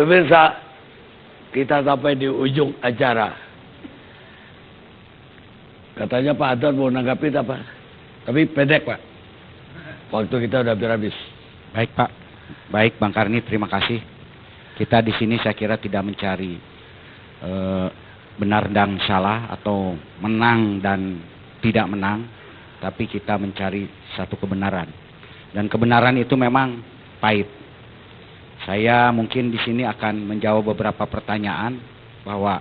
Pemirsa, kita sampai di ujung acara. Katanya Pak Anton mau nanggapin apa? Tapi pendek, Pak. Waktu kita udah habis. Baik, Pak. Baik, Bang Karni, terima kasih. Kita di sini saya kira tidak mencari benar dan salah atau menang dan tidak menang, tapi kita mencari satu kebenaran. Dan kebenaran itu memang pahit. Saya mungkin di sini akan menjawab beberapa pertanyaan bahwa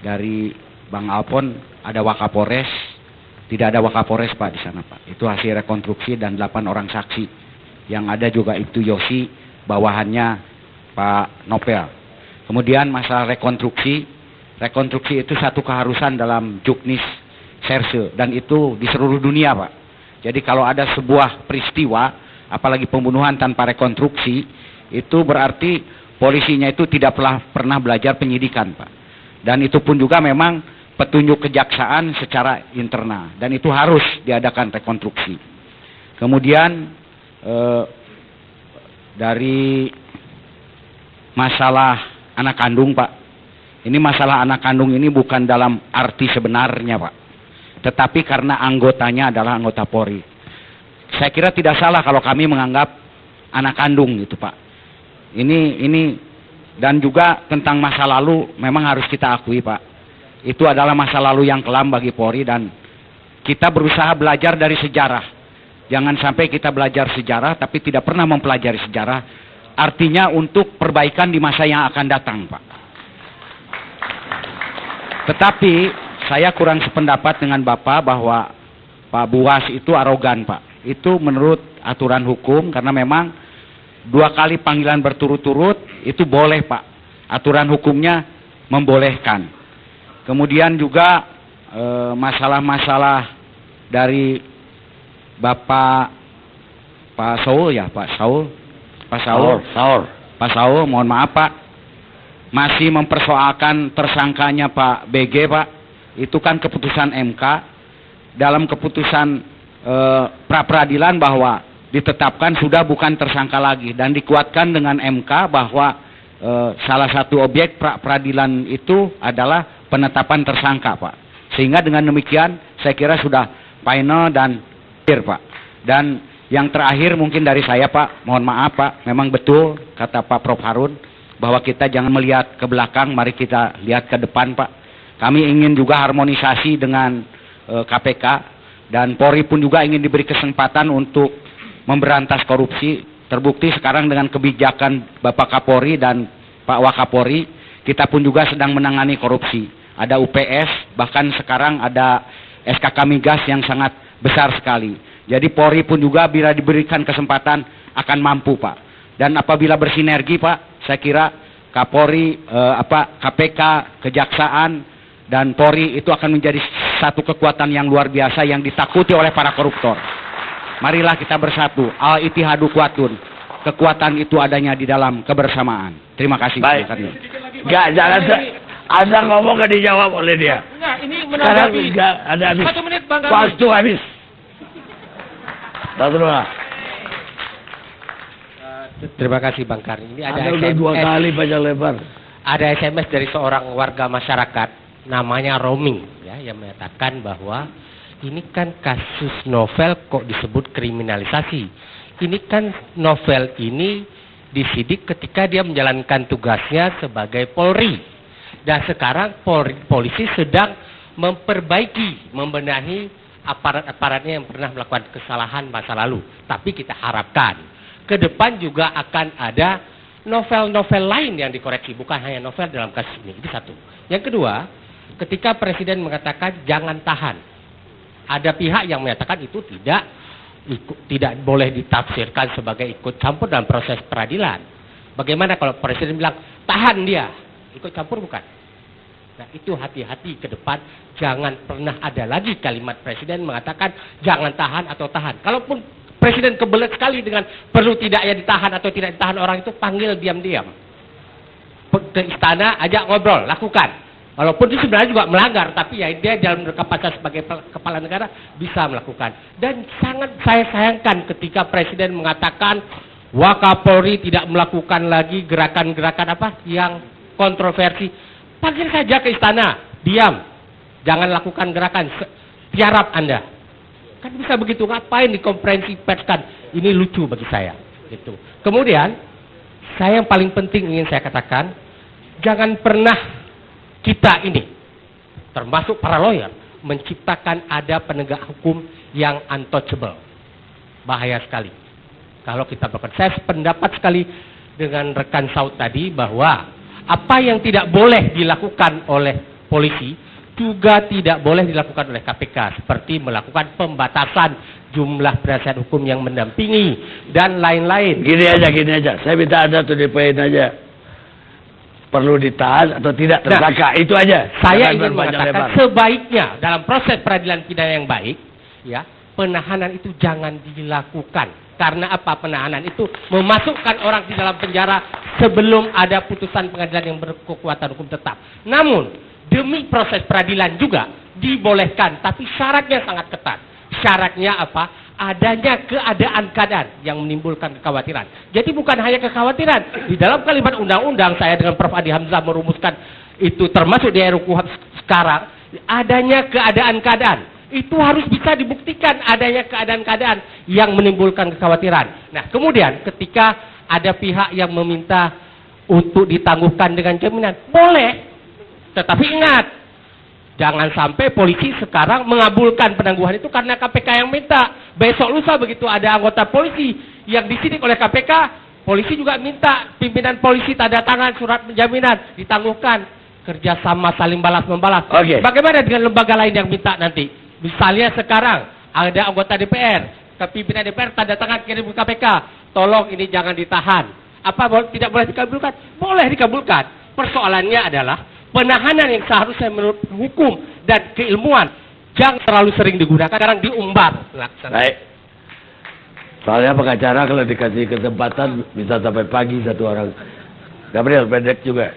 dari Bang Alpon ada Wakapolres, tidak ada Wakapolres Pak di sana Pak. Itu hasil rekonstruksi dan 8 orang saksi. Yang ada juga Ibtu Yosi, bawahannya Pak Nopel. Kemudian masalah rekonstruksi itu satu keharusan dalam juknis serse dan itu di seluruh dunia Pak. Jadi kalau ada sebuah peristiwa, apalagi pembunuhan tanpa rekonstruksi, itu berarti polisinya itu tidak pernah belajar penyidikan Pak. Dan itu pun juga memang petunjuk kejaksaan secara internal dan itu harus diadakan rekonstruksi. Kemudian dari masalah anak kandung Pak, ini masalah anak kandung ini bukan dalam arti sebenarnya Pak, tetapi karena anggotanya adalah anggota Polri. Saya kira tidak salah kalau kami menganggap anak kandung gitu Pak. Ini dan juga tentang masa lalu memang harus kita akui Pak. Itu adalah masa lalu yang kelam bagi Polri dan kita berusaha belajar dari sejarah. Jangan sampai kita belajar sejarah tapi tidak pernah mempelajari sejarah. Artinya untuk perbaikan di masa yang akan datang Pak. Tetapi saya kurang sependapat dengan Bapak bahwa Pak Buas itu arogan Pak. Itu menurut aturan hukum karena memang 2 kali panggilan berturut-turut itu boleh Pak. Aturan hukumnya membolehkan. Kemudian juga masalah-masalah dari Bapak Saul ya Pak Saul, mohon maaf Pak, masih mempersoalkan tersangkanya Pak BG Pak. Itu kan keputusan MK. Dalam keputusan pra peradilan bahwa ditetapkan sudah bukan tersangka lagi dan dikuatkan dengan MK bahwa salah satu objek pra peradilan itu adalah penetapan tersangka Pak. Sehingga dengan demikian saya kira sudah final dan clear Pak. Dan yang terakhir mungkin dari saya Pak, mohon maaf Pak, memang betul kata Pak Prof Harun bahwa kita jangan melihat ke belakang, mari kita lihat ke depan Pak. Kami ingin juga harmonisasi dengan KPK dan Polri pun juga ingin diberi kesempatan untuk memberantas korupsi. Terbukti sekarang dengan kebijakan Bapak Kapolri dan Pak Wakapolri, kita pun juga sedang menangani korupsi. Ada UPS, bahkan sekarang ada SKK Migas yang sangat besar sekali. Jadi Polri pun juga bila diberikan kesempatan akan mampu Pak. Dan apabila bersinergi Pak, saya kira Kapolri, KPK, Kejaksaan dan Polri itu akan menjadi satu kekuatan yang luar biasa yang ditakuti oleh para koruptor. Marilah kita bersatu. Al-Ittihadu Quwwatun. Kekuatan itu adanya di dalam kebersamaan. Terima kasih. Baik. Enggak, jangan Anda ngomong gak dijawab oleh dia. Enggak, ini menanggapi. Sekarang ada habis. 1 menit Bang Karni. Waktu habis. Terima kasih Bang Karni. Ini ada udah 2 kali panjang lebar. Ada SMS dari seorang warga masyarakat namanya Romi ya, yang menyatakan bahwa ini kan kasus novel kok disebut kriminalisasi. Ini kan novel ini disidik ketika dia menjalankan tugasnya sebagai Polri. Dan sekarang polisi sedang memperbaiki, membenahi aparat-aparatnya yang pernah melakukan kesalahan masa lalu. Tapi kita harapkan ke depan juga akan ada novel-novel lain yang dikoreksi, bukan hanya novel dalam kasus ini. Itu satu. Yang kedua, ketika Presiden mengatakan jangan tahan, ada pihak yang menyatakan itu tidak boleh ditafsirkan sebagai ikut campur dalam proses peradilan. Bagaimana kalau Presiden bilang tahan dia, ikut campur bukan? Nah itu hati-hati ke depan, jangan pernah ada lagi kalimat Presiden mengatakan jangan tahan atau tahan. Kalaupun Presiden kebelet sekali dengan perlu tidak ya ditahan atau tidak ditahan orang itu, panggil diam-diam ke istana, ajak ngobrol, lakukan. Walaupun itu sebenarnya juga melanggar, tapi ya dia dalam kapasitas sebagai kepala negara bisa melakukan. Dan sangat saya sayangkan ketika Presiden mengatakan Wakapolri tidak melakukan lagi gerakan-gerakan apa yang kontroversi. Panggil saja ke istana, diam, jangan lakukan gerakan, tiarap Anda. Kan bisa begitu, ngapain di konferensi pers kan? Ini lucu bagi saya. Gitu. Kemudian, saya yang paling penting ingin saya katakan, jangan pernah kita ini, termasuk para lawyer, menciptakan ada penegak hukum yang untouchable. Bahaya sekali. Kalau kita berkata, saya sependapat sekali dengan rekan Saud tadi bahwa apa yang tidak boleh dilakukan oleh polisi juga tidak boleh dilakukan oleh KPK, seperti melakukan pembatasan jumlah penasihat hukum yang mendampingi dan lain-lain. Gini aja. Saya minta Anda to the point aja. Perlu ditahan atau tidak tersangka, itu aja. Saya Jangan ingin berpanjang mengatakan lebar. sebaiknya dalam proses peradilan pidana yang baik, ya, penahanan itu jangan dilakukan. Karena apa? Penahanan itu memasukkan orang di dalam penjara sebelum ada putusan pengadilan yang berkekuatan hukum tetap. Namun, demi proses peradilan juga dibolehkan, tapi syaratnya sangat ketat. Syaratnya apa? Adanya keadaan-keadaan yang menimbulkan kekhawatiran. Jadi bukan hanya kekhawatiran. Di dalam kalimat undang-undang, saya dengan Prof. Adi Hamzah merumuskan itu termasuk di RUU KUHP sekarang, adanya keadaan-keadaan. Itu harus bisa dibuktikan adanya keadaan-keadaan yang menimbulkan kekhawatiran. Nah, kemudian ketika ada pihak yang meminta untuk ditangguhkan dengan jaminan, boleh. Tetapi ingat, jangan sampai polisi sekarang mengabulkan penangguhan itu karena KPK yang minta. Besok lusa begitu ada anggota polisi yang disidik oleh KPK, polisi juga minta pimpinan polisi tanda tangan surat penjaminan, ditangguhkan. Kerjasama saling balas-membalas. Oke. Bagaimana dengan lembaga lain yang minta nanti? Misalnya sekarang ada anggota DPR, pimpinan DPR tanda tangan kirim ke KPK, tolong ini jangan ditahan. Apa tidak boleh dikabulkan? Boleh dikabulkan. Persoalannya adalah penahanan yang seharusnya menurut hukum dan keilmuan jangan terlalu sering digunakan, sekarang diumbar. Baik. Soalnya pengacara kalau dikasih kesempatan bisa sampai pagi satu orang. Gabriel pendek juga.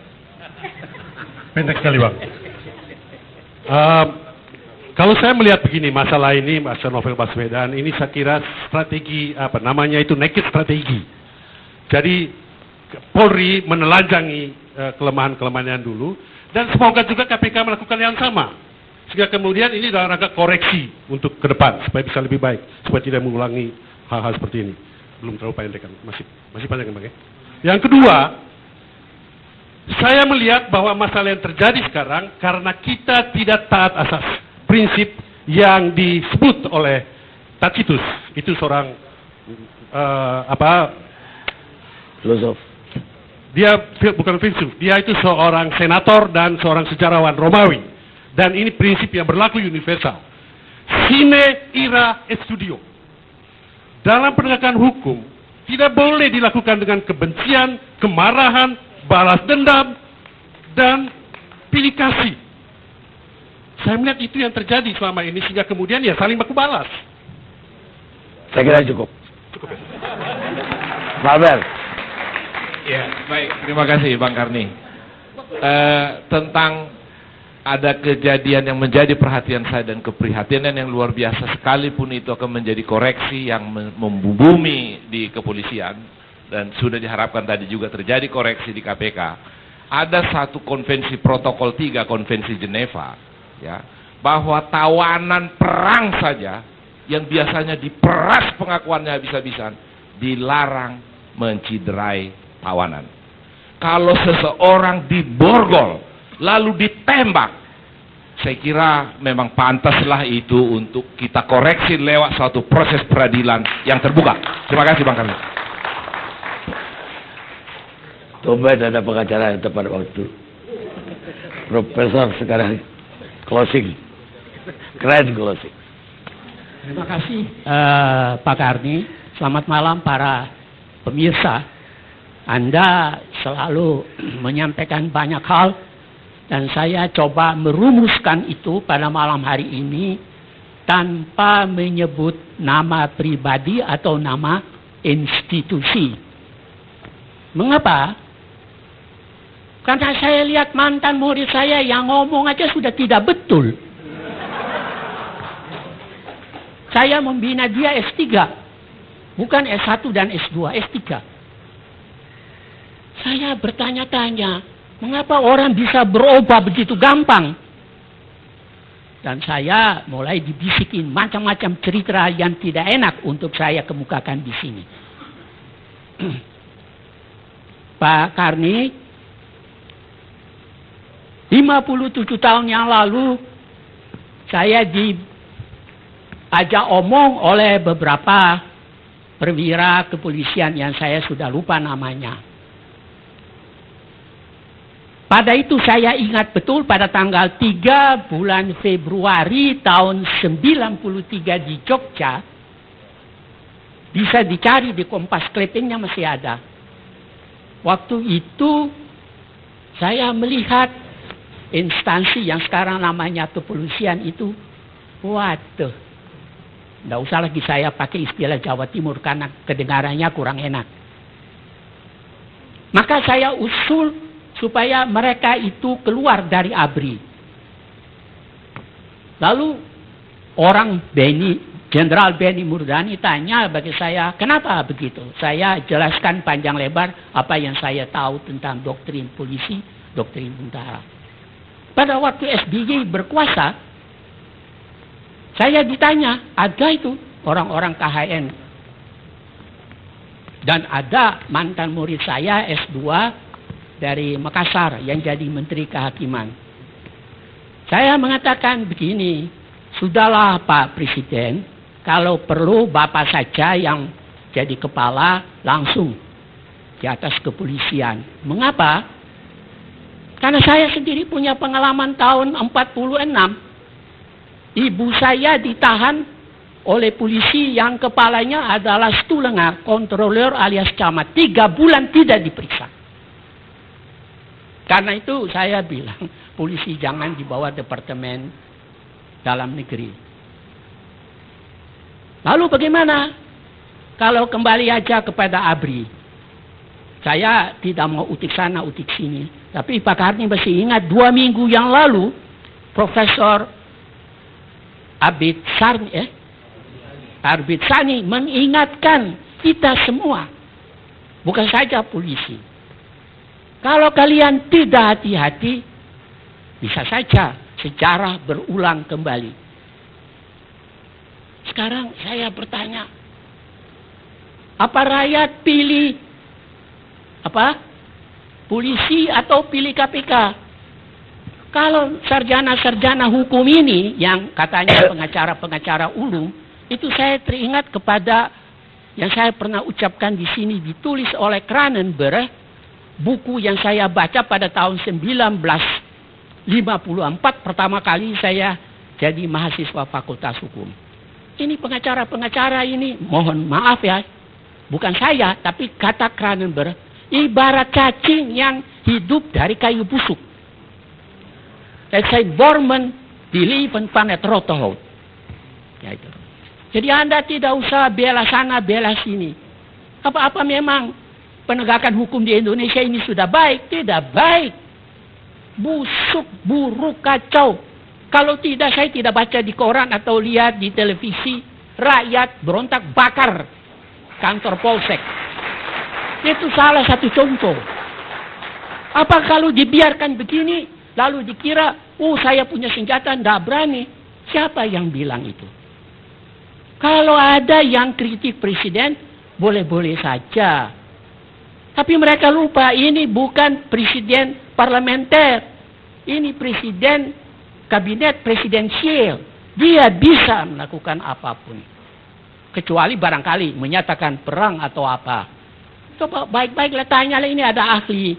Pendek sekali, Bang. Kalau saya melihat begini, masalah ini, masalah Novel Baswedan, ini saya kira strategi, itu naked strategi. Jadi, Polri menelanjangi kelemahan-kelemahannya dulu, dan semoga juga KPK melakukan yang sama. Sehingga kemudian ini dalam rangka koreksi untuk ke depan, supaya bisa lebih baik, supaya tidak mengulangi hal-hal seperti ini. Belum terlalu panjang kan, masih panjang kan, Bang ya? Yang kedua, saya melihat bahwa masalah yang terjadi sekarang, karena kita tidak taat asas prinsip yang disebut oleh Tacitus, itu seorang Filosof. Dia bukan filsuf, dia itu seorang senator dan seorang sejarawan Romawi, dan ini prinsip yang berlaku universal. Sine ira et studio. Dalam penegakan hukum tidak boleh dilakukan dengan kebencian, kemarahan, balas dendam, dan pilih kasih. Saya melihat itu yang terjadi selama ini, sehingga kemudian ya saling baku balas. Saya kira cukup. Albert. Ya, baik. Terima kasih, Bang Karni. Tentang ada kejadian yang menjadi perhatian saya dan keprihatinan yang luar biasa, sekalipun itu akan menjadi koreksi yang membumi di kepolisian, dan sudah diharapkan tadi juga terjadi koreksi di KPK. Ada satu konvensi protokol 3 konvensi Geneva, ya, bahwa tawanan perang saja yang biasanya diperas pengakuannya habis-habisan dilarang menciderai tawanan. Kalau seseorang diborgol lalu ditembak, saya kira memang pantaslah itu untuk kita koreksi lewat suatu proses peradilan yang terbuka. Terima kasih, Bang Karni. Tumben ada pengacara yang tepat waktu. Profesor sekarang closing. Keren closing. Terima kasih Pak Karni. Selamat malam para pemirsa. Anda selalu menyampaikan banyak hal dan saya coba merumuskan itu pada malam hari ini tanpa menyebut nama pribadi atau nama institusi. Mengapa? Karena saya lihat mantan murid saya yang ngomong aja sudah tidak betul. Saya membina dia S3, bukan S1 dan S2, S3. Saya bertanya-tanya, mengapa orang bisa berubah begitu gampang? Dan saya mulai dibisikin macam-macam cerita yang tidak enak untuk saya kemukakan di sini. Pak Karni, 57 tahun yang lalu, saya diajak omong oleh beberapa perwira kepolisian yang saya sudah lupa namanya. Pada itu saya ingat betul pada tanggal 3 bulan Februari tahun 93 di Jogja. Bisa dicari di Kompas clippingnya masih ada. Waktu itu saya melihat instansi yang sekarang namanya kepolisian itu, waduh, tidak usah lagi saya pakai istilah Jawa Timur karena kedengarannya kurang enak. Maka saya usul supaya mereka itu keluar dari ABRI. Lalu orang Jenderal Benny Murdani tanya bagi saya, kenapa begitu? Saya jelaskan panjang lebar apa yang saya tahu tentang doktrin polisi, doktrin tentara. Pada waktu SBY berkuasa, saya ditanya, ada itu orang-orang KHN. Dan ada mantan murid saya S2 dari Makassar yang jadi Menteri Kehakiman. Saya mengatakan begini, sudahlah Pak Presiden, kalau perlu Bapak saja yang jadi kepala langsung di atas kepolisian. Mengapa? Karena saya sendiri punya pengalaman tahun 46. Ibu saya ditahan oleh polisi yang kepalanya adalah Stulenga, kontroler alias camat. 3 bulan tidak diperiksa. Karena itu saya bilang, polisi jangan dibawa Departemen Dalam Negeri. Lalu bagaimana? Kalau kembali aja kepada ABRI. Saya tidak mau utik sana, utik sini. Tapi Pak Karni masih ingat 2 minggu yang lalu, Profesor Abid Sani mengingatkan kita semua. Bukan saja polisi. Kalau kalian tidak hati-hati, bisa saja sejarah berulang kembali. Sekarang saya bertanya, apa rakyat pilih polisi atau pilih KPK? Kalau sarjana-sarjana hukum ini yang katanya pengacara-pengacara ulung, itu saya teringat kepada yang saya pernah ucapkan di sini, ditulis oleh Kranenberg, buku yang saya baca pada tahun 1954, pertama kali saya jadi mahasiswa Fakultas Hukum. Ini pengacara-pengacara ini, mohon maaf ya, bukan saya, tapi kata Kranenberg, ibarat cacing yang hidup dari kayu busuk. Saya Borman diliven van het rotte hout. Ya itu. Jadi Anda tidak usah bela sana, bela sini. Apa-apa memang penegakan hukum di Indonesia ini sudah baik? Tidak baik. Busuk, buruk, kacau. Kalau tidak, saya tidak baca di koran atau lihat di televisi, rakyat berontak bakar kantor Polsek. Itu salah satu contoh. Apa kalau dibiarkan begini, lalu dikira, saya punya senjata, tidak berani. Siapa yang bilang itu? Kalau ada yang kritik presiden, boleh-boleh saja. Tapi mereka lupa, ini bukan presiden parlementer. Ini presiden kabinet presidensial. Dia bisa melakukan apapun. Kecuali barangkali menyatakan perang atau apa. Coba baik-baiklah tanyalah, ini ada ahli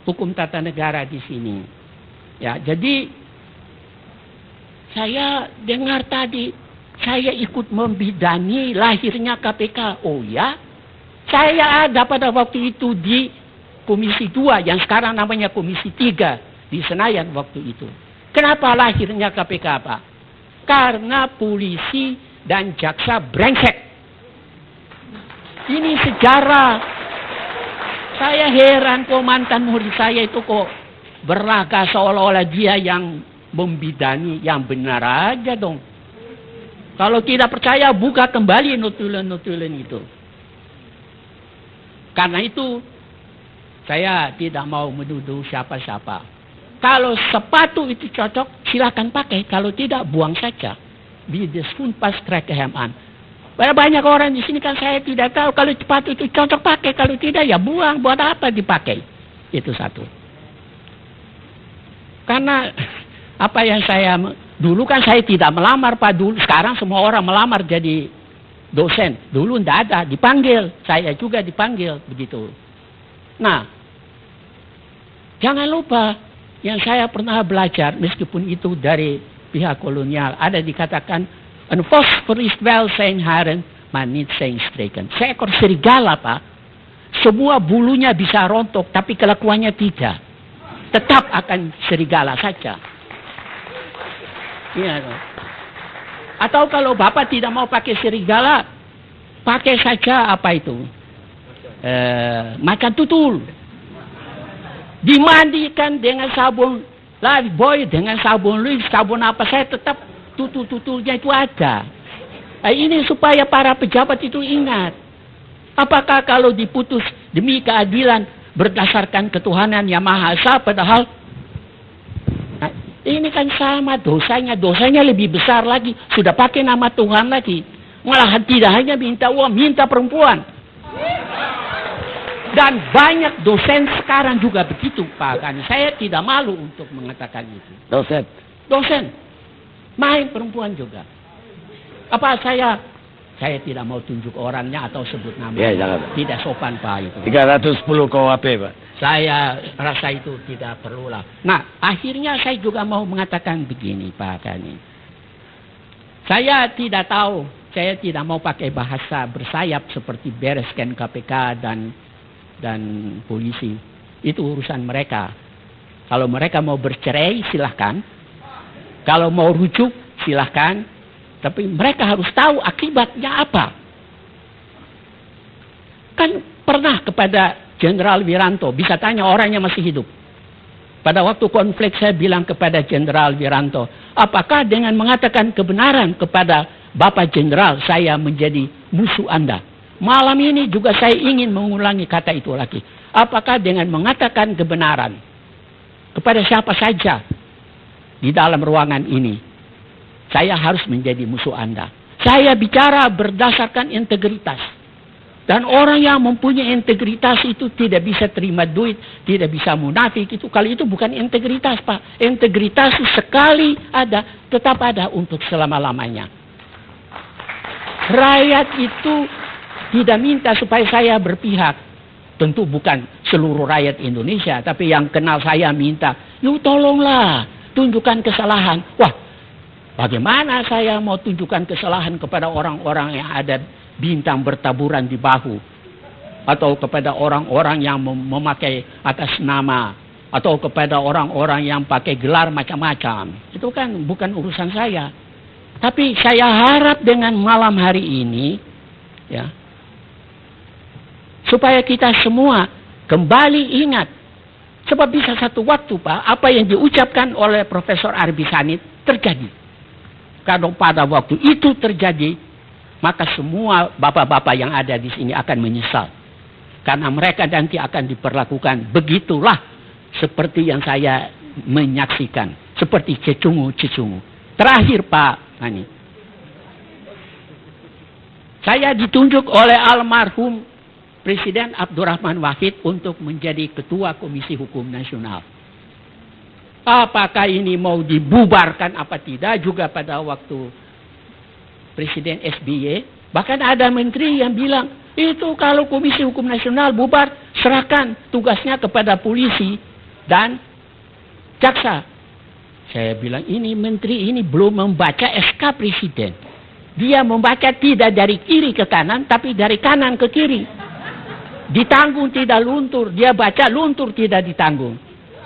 hukum tata negara di sini. Ya, jadi saya dengar tadi, saya ikut membidani lahirnya KPK. Oh ya? Saya ada pada waktu itu di Komisi 2 yang sekarang namanya Komisi 3 di Senayan waktu itu. Kenapa lahirnya KPK, Pak? Karena polisi dan jaksa brengsek. Ini sejarah. Saya heran kok mantan murid saya itu kok berlaga seolah-olah dia yang membidani. Yang benar aja dong. Kalau tidak percaya, buka kembali notulen-notulen itu. Karena itu, Saya tidak mau menuduh siapa-siapa. Kalau sepatu itu cocok, silakan pakai. Kalau tidak, buang saja. Wie des Hund passt trägt hem an. Banyak orang di sini kan saya tidak tahu. Kalau sepatu itu cocok pakai, kalau tidak ya buang. Buat apa dipakai? Itu satu. Karena apa yang saya dulu kan saya tidak melamar Pak dulu. Sekarang semua orang melamar jadi dosen. Dulu tidak ada, dipanggil. Saya juga dipanggil begitu. Nah, jangan lupa yang saya pernah belajar meskipun itu dari pihak kolonial ada dikatakan een vos verliest wel zijn haren, maar niet zijn streken. Seekor serigala Pak, semua bulunya bisa rontok tapi kelakuannya tidak. Tetap akan serigala saja. Iya. Atau kalau Bapak tidak mau pakai serigala, pakai saja apa itu? Macan tutul. Dimandikan dengan sabun Lifebuoy, dengan sabun Lux, sabun apa saya tetap tutul-tutulnya itu ada. Ini supaya para pejabat itu ingat. Apakah kalau diputus demi keadilan berdasarkan ketuhanan yang Maha Esa, padahal ini kan sama dosanya lebih besar lagi. Sudah pakai nama Tuhan lagi. Malahan tidak hanya minta uang, minta perempuan. Dan banyak dosen sekarang juga begitu Pak. Karena saya tidak malu untuk mengatakan itu. Dosen. Main perempuan juga. Apa saya tidak mau tunjuk orangnya atau sebut nama. Ya, jangan. Tidak sopan Pak itu. 310 KUHP Pak. Saya rasa itu tidak perlulah. Nah, akhirnya saya juga mau mengatakan begini Pak Kani. Saya tidak tahu, saya tidak mau pakai bahasa bersayap seperti bereskan KPK dan polisi. Itu urusan mereka. Kalau mereka mau bercerai silahkan. Kalau mau rujuk silahkan. Tapi mereka harus tahu akibatnya apa. Kan pernah kepada Jenderal Wiranto, bisa tanya orangnya masih hidup. Pada waktu konflik saya bilang kepada Jenderal Wiranto, apakah dengan mengatakan kebenaran kepada Bapak Jenderal saya menjadi musuh Anda? Malam ini juga saya ingin mengulangi kata itu lagi. Apakah dengan mengatakan kebenaran kepada siapa saja di dalam ruangan ini, saya harus menjadi musuh Anda? Saya bicara berdasarkan integritas. Dan orang yang mempunyai integritas itu tidak bisa terima duit, tidak bisa munafik itu. Kalau itu bukan integritas Pak. Integritas sekali ada, tetap ada untuk selama-lamanya. Rakyat itu tidak minta supaya saya berpihak. Tentu bukan seluruh rakyat Indonesia, tapi yang kenal saya minta, "Lu tolonglah, tunjukkan kesalahan." Wah, bagaimana saya mau tunjukkan kesalahan kepada orang-orang yang ada bintang bertaburan di bahu, atau kepada orang-orang yang memakai atas nama, atau kepada orang-orang yang pakai gelar macam-macam. Itu kan bukan urusan saya. Tapi saya harap dengan malam hari ini, ya, supaya kita semua kembali ingat. Sebab bisa satu waktu Pak, apa yang diucapkan oleh Profesor Arbi Sanit terjadi. Kalau pada waktu itu terjadi, maka semua bapak-bapak yang ada di sini akan menyesal. Karena mereka nanti akan diperlakukan begitulah seperti yang saya menyaksikan. Seperti cecungu-cecungu. Terakhir Pak Ani. Saya ditunjuk oleh almarhum Presiden Abdurrahman Wahid untuk menjadi Ketua Komisi Hukum Nasional. Apakah ini mau dibubarkan apa tidak juga pada waktu Presiden SBY. Bahkan ada menteri yang bilang, itu kalau Komisi Hukum Nasional bubar, serahkan tugasnya kepada polisi dan jaksa. Saya bilang, ini menteri ini belum membaca SK Presiden. Dia membaca tidak dari kiri ke kanan, tapi dari kanan ke kiri. Ditanggung tidak luntur, dia baca luntur tidak ditanggung.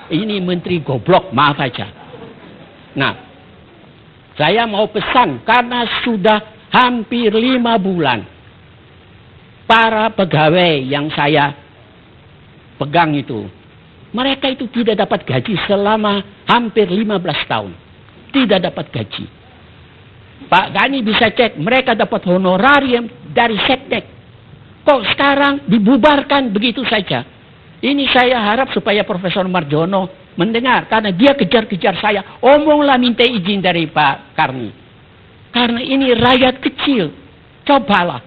Ini menteri goblok, maaf aja. Nah, saya mau pesan, karena sudah hampir 5 bulan. Para pegawai yang saya pegang itu, mereka itu tidak dapat gaji selama hampir 15 tahun. Tidak dapat gaji. Pak Gani bisa cek, mereka dapat honorarium dari sektek. Kok sekarang dibubarkan begitu saja? Ini saya harap supaya Profesor Marjono mendengar. Karena dia kejar-kejar saya. Omonglah minta izin dari Pak Karni. Karena ini rakyat kecil. Cobalah.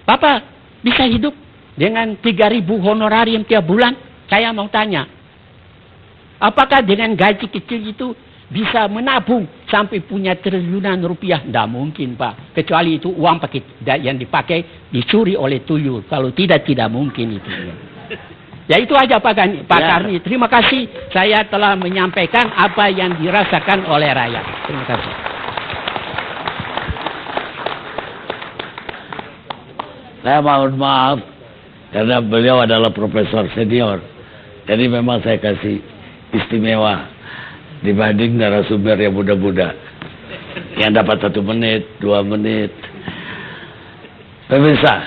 Bapak bisa hidup dengan 3.000 honorarium tiap bulan? Saya mau tanya. Apakah dengan gaji kecil itu bisa menabung sampai punya triliunan rupiah? Tidak mungkin, Pak. Kecuali itu uang yang dipakai dicuri oleh tuyul. Kalau tidak mungkin itu. Ya itu aja Pak Karni. Terima kasih saya telah menyampaikan apa yang dirasakan oleh rakyat. Terima kasih. Saya mohon maaf karena beliau adalah profesor senior. Jadi memang saya kasih istimewa dibanding narasumber yang muda-muda yang dapat 1 menit, 2 menit. Pemirsa,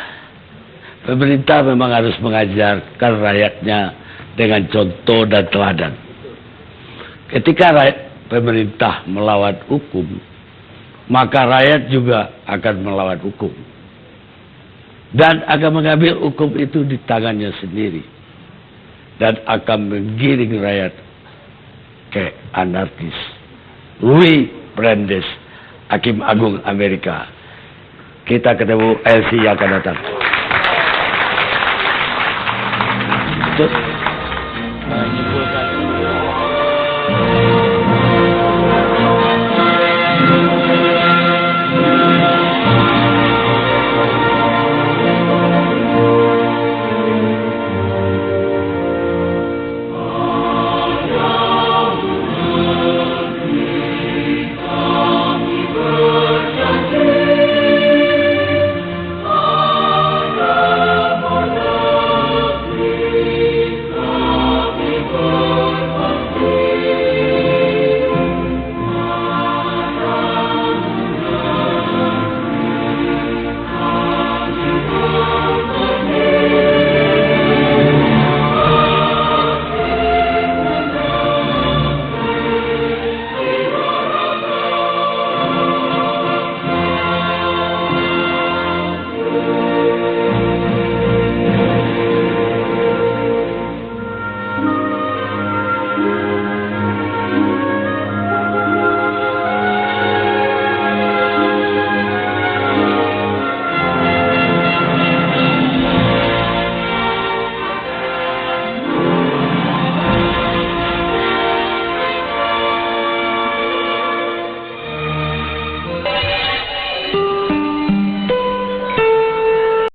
pemerintah memang harus mengajarkan rakyatnya dengan contoh dan teladan. Ketika pemerintah melawan hukum, maka rakyat juga akan melawan hukum. Dan akan mengambil hukum itu di tangannya sendiri. Dan akan menggiring rakyat ke anarkis. Louis Brandeis, Hakim Agung Amerika. Kita ketemu LC yang akan datang. Betul? Menyimpulkan.